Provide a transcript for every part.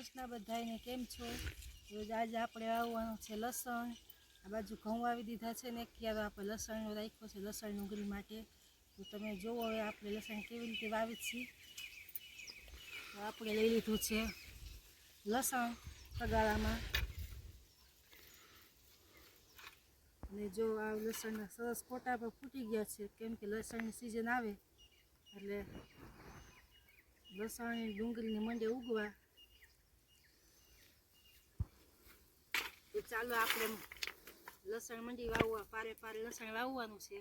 કૃષ્ણ બધાને કેમ છો? રોજ આજે આપણે વાવવાનું છે લસણ. આ બાજુ ઘઉં વાવી દીધા છે ને ક્યારે આપણે લસણનો રાખ્યો છે લસણ ડુંગળી માટે. તો તમે જોવો હવે આપણે લસણ કેવી રીતે વાવી છીએ. તો આપણે લઈ લીધું છે લસણ તગારામાં. અને જો આ લસણના સરસ ફોટા પર ફૂટી ગયા છે, કેમ કે લસણની સિઝન આવે એટલે લસણ ડુંગળીને મંડે ઉગવા. તો ચાલો આપણે લસણ મંડી વાવવા, પારે પારે લસણ વાવવાનું છે.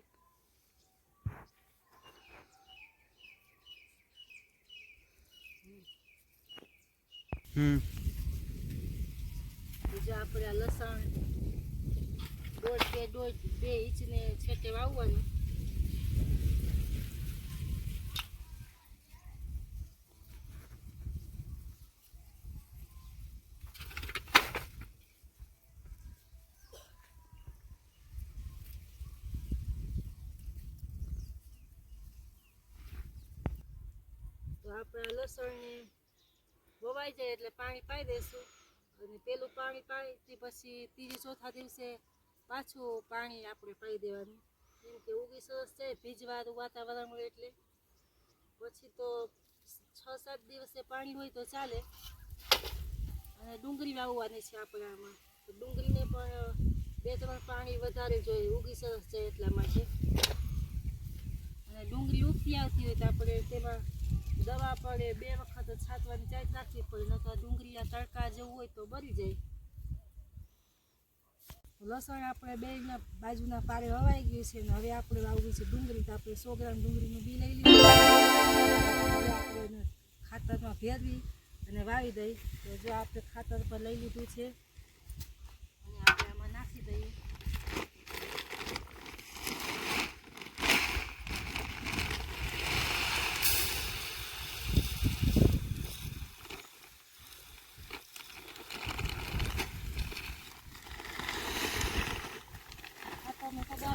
જો આપણે આ લસણ દોઢ બે ઇંચને છેટે વાવવાનું. તો આપણે લસણને વવાઈ જાય એટલે પાણી પાઈ દઈશું. અને પેલું પાણી પાઈ પછી ત્રીજી ચોથા દિવસે પાછું પાણી આપણે પાઈ દેવાનું, કેમ કે ઉગી સરસ છે ભીજવાળું વાતાવરણ હોય એટલે. પછી તો 6-7 દિવસે પાણી હોય તો ચાલે. અને ડુંગળી વાવવાની છે આપણે આમાં, તો ડુંગળીને પણ 2-3 પાણી વધારે જોઈએ, ઉગી સરસ છે એટલા માટે. અને ડુંગળી ઉગતી આવતી હોય તો આપણે તેમાં દવા પડે 2 વખત છાંટવાની ચાર્જ રાખવી પડે, નકર ડુંગળી આ તડકા જેવું હોય તો બળી જાય. લસણ આપણે બેના બાજુના પારે વવાઈ ગયું છે ને હવે આપણે વાવવી છે ડુંગળી. તો આપણે 100 ગ્રામ ડુંગળીનું બી લઈ લીધું. આપણે ખાતરમાં ભેરવી અને વાવી દઈ. તો જો આપણે ખાતર પર લઈ લીધું છે અને આપણે આમાં નાખી દઈએ.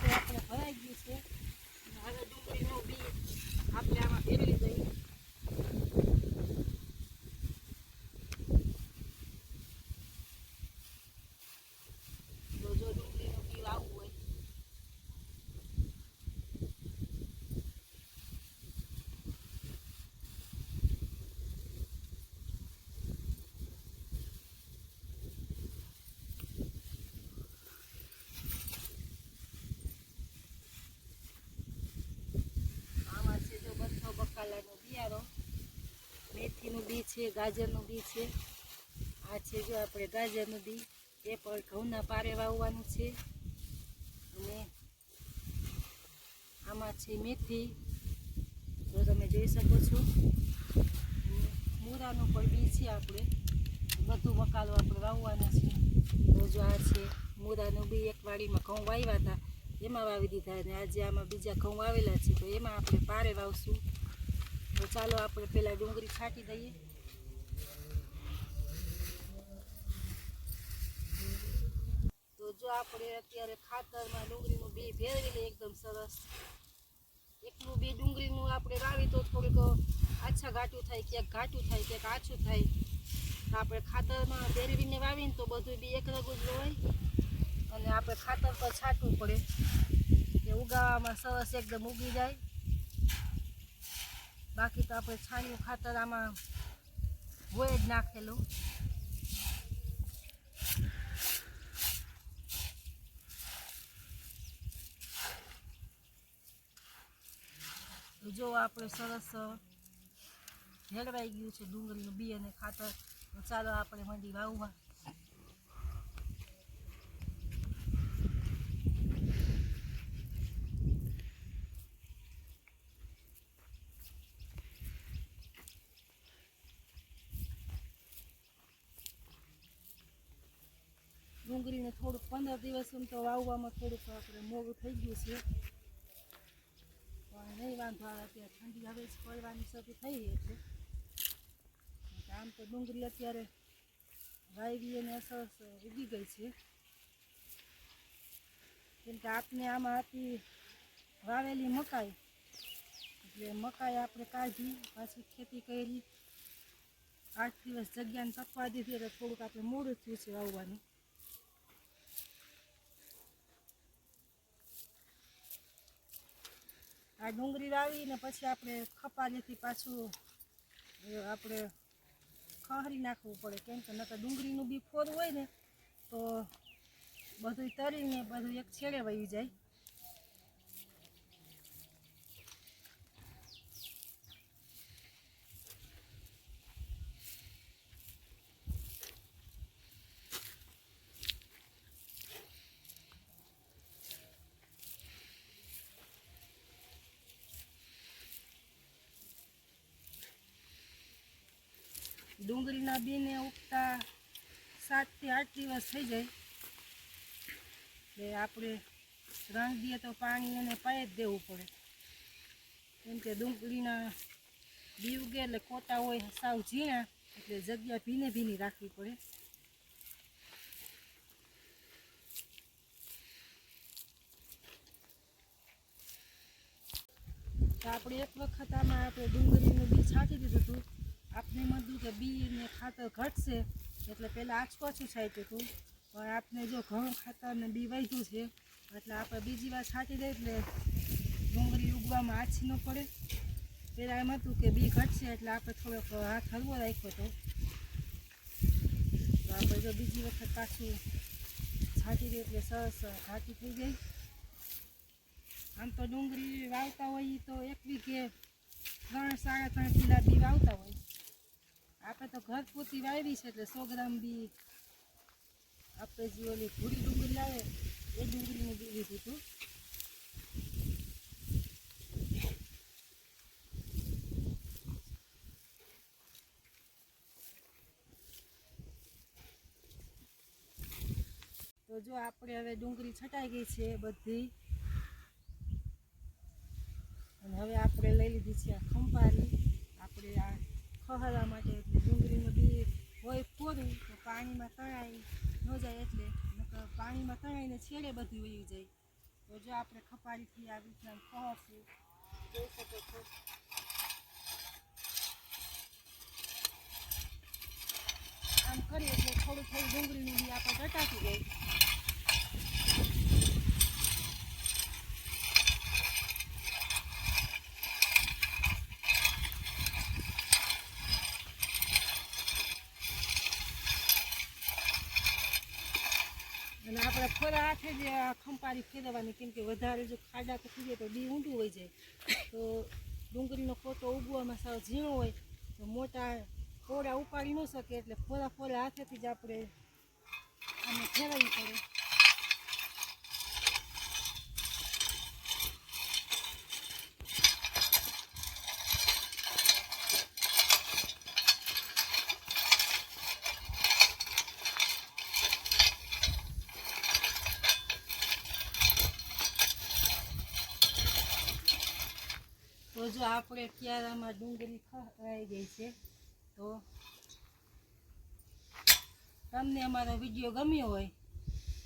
આપણે ભરાઈ ગયું છે. હવે ડુંગળીનું બી આપણે આમાં ભેરવી દઈએ. તો જો ડુંગળીનું બી વાવવું હોય બકાલાનું બિયારો, મેથીનું બી છે, ગાજરનું બી છે. આ છે જો આપણે ગાજરનું બી, એ પણ ઘઉંના પારે વાવવાનું છે. અને આમાં છે મેથી, તો તમે જોઈ શકો છો. મૂળાનું પણ બી છે, આપણે બધું બકાલો આપણે વાવવાના છે. તો જો આ છે મૂળાનું બી, એક વાડીમાં ઘઉં વાવ્યા હતા એમાં વાવી દીધા, અને આજે આમાં બીજા ઘઉં વાવેલા છે તો એમાં આપણે પારે વાવશું. તો ચાલો આપણે પહેલાં ડુંગળી છાંટી દઈએ. તો જો આપણે અત્યારે ખાતરમાં ડુંગળીનું બી ભેરવી લઈએ એકદમ સરસ. એકલું બી ડુંગળીનું આપણે વાવી તો થોડીક આછા ઘાટું થાય, ક્યાંક ઘાટું થાય, ક્યાંક આછું થાય. તો આપણે ખાતરમાં ભેરવીને વાવીને તો બધું બી એક રગું જ હોય. અને આપણે ખાતર પર છાંટવું પડે કે ઉગાવામાં સરસ એકદમ ઉગી જાય. બાકી તો આપણે છાણિયું ખાતર આમાં હોય જ નાખેલું. જો આપણે સરસ ભેળવાઈ ગયું છે ડુંગળીનું બી અને ખાતર. તો ચાલો આપણે મંડી વાવવા. ડુંગળીને થોડુંક 15 દિવસ તો વાવવામાં થોડુંક આપણે મોડું થઈ ગયું છે, પણ નહીં વાંધો આવે. અત્યારે ઠંડી હવે જ પડવાની શરૂ થઈ એટલે. આમ તો ડુંગળી અત્યારે વાવી અને સરસ ઉગી ગઈ છે, કેમ કે આપણે આમાં હતી વાવેલી મકાઈ, એટલે મકાઈ આપણે કાઢી પાછી ખેતી કરી. 8 દિવસ જગ્યાને તપવા દીધી એટલે થોડુંક આપણે મોડું થયું છે વાવવાનું. આ ડુંગળી વાવીને પછી આપણે ખપાલીથી પાછું આપણે ખહરી નાખવું પડે, કેમ કે નકર ડુંગળીનું બી ફોરું હોય ને તો બધું તરીને બધું એક છેડે વહી જાય. ડુંગળીના બીને ઉગતા 7 થી 8 દિવસ થઈ જાય એટલે આપણે રંગ દઈએ તો પાણી એને પાઈ જ દેવું પડે, કેમ કે ડુંગળીના બી ઉગે એટલે કોટા હોય સાવ ઝીણા એટલે જગ્યા ભીની રાખવી પડે. તો આપણે એક વખત આમાં આપણે ડુંગળીનું બી છાંટી દીધું હતું. આપણે એમ હતું કે બીને ખાતર ઘટશે એટલે પહેલાં આછું છાંટ્યું હતું, પણ આપણે જો ઘણું ખાતર ને બી વધ્યું છે એટલે આપણે બીજી વાર છાંટી દઈએ એટલે ડુંગળી ઉગવામાં આછી ન પડે. પહેલાં એમ હતું કે બી ઘટશે એટલે આપણે થોડોક હાથ હળવો રાખ્યો હતો, તો આપણે જો બીજી વખત પાછું છાંટી દઈએ એટલે સરસ ઘાટી થઈ ગઈ. આમ તો ડુંગળી વાવતા હોય તો 1 વીઘે 3-3.5 કિલા બી વાવતા હોય. આપણે તો ઘર પૂરતી વાવી છે એટલે 100 ગ્રામ બી આપણે જે ઓલી ભૂરી ડુંગળી લાવે એ ડુંગળીનું બી લીધું હતું. તો જો આપણે હવે ડુંગળી છટાઈ ગઈ છે બધી, અને હવે આપણે લઈ લીધી છે આ ખંપારી. આપણે આ ખહરવા માટે એટલે ડુંગળીનું બી હોય ફોરું તો પાણીમાં તણાઈ ન જાય, એટલે પાણીમાં તણાઈને છેડે બધું વયું જાય. તો જો આપણે ખપારીથી આવી રીતના ખહરશું, જોઈ શકો છો. આમ કરીએ એટલે થોડું ડુંગળીનું બી આપણે ટટાકી જાય. અને આપણે ફોરા હાથે જ ખંપારી ફેરવવાની, કેમ કે વધારે જો ખાડા થઈ જાય તો બી ઊંડું હોય જાય, તો ડુંગળીનો ફોટો ઉગવામાં સાવ ઝીણો હોય તો મોટા ફોડા ઉપાડી ન શકે, એટલે ફોરા હાથેથી જ આપણે આને ફેરવવી પડે. તો જો આપણે ક્યારામાં ડુંગળી ખવાઈ ગઈ છે. તો તમને અમારો વિડીયો ગમ્યો હોય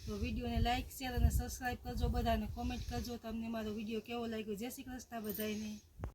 તો વિડીયોને લાઈક, શેર અને સબસ્ક્રાઈબ કરજો. બધાને કોમેન્ટ કરજો તમને મારો વિડીયો કેવો લાગ્યો. જય શ્રી કૃષ્ણ બધાને.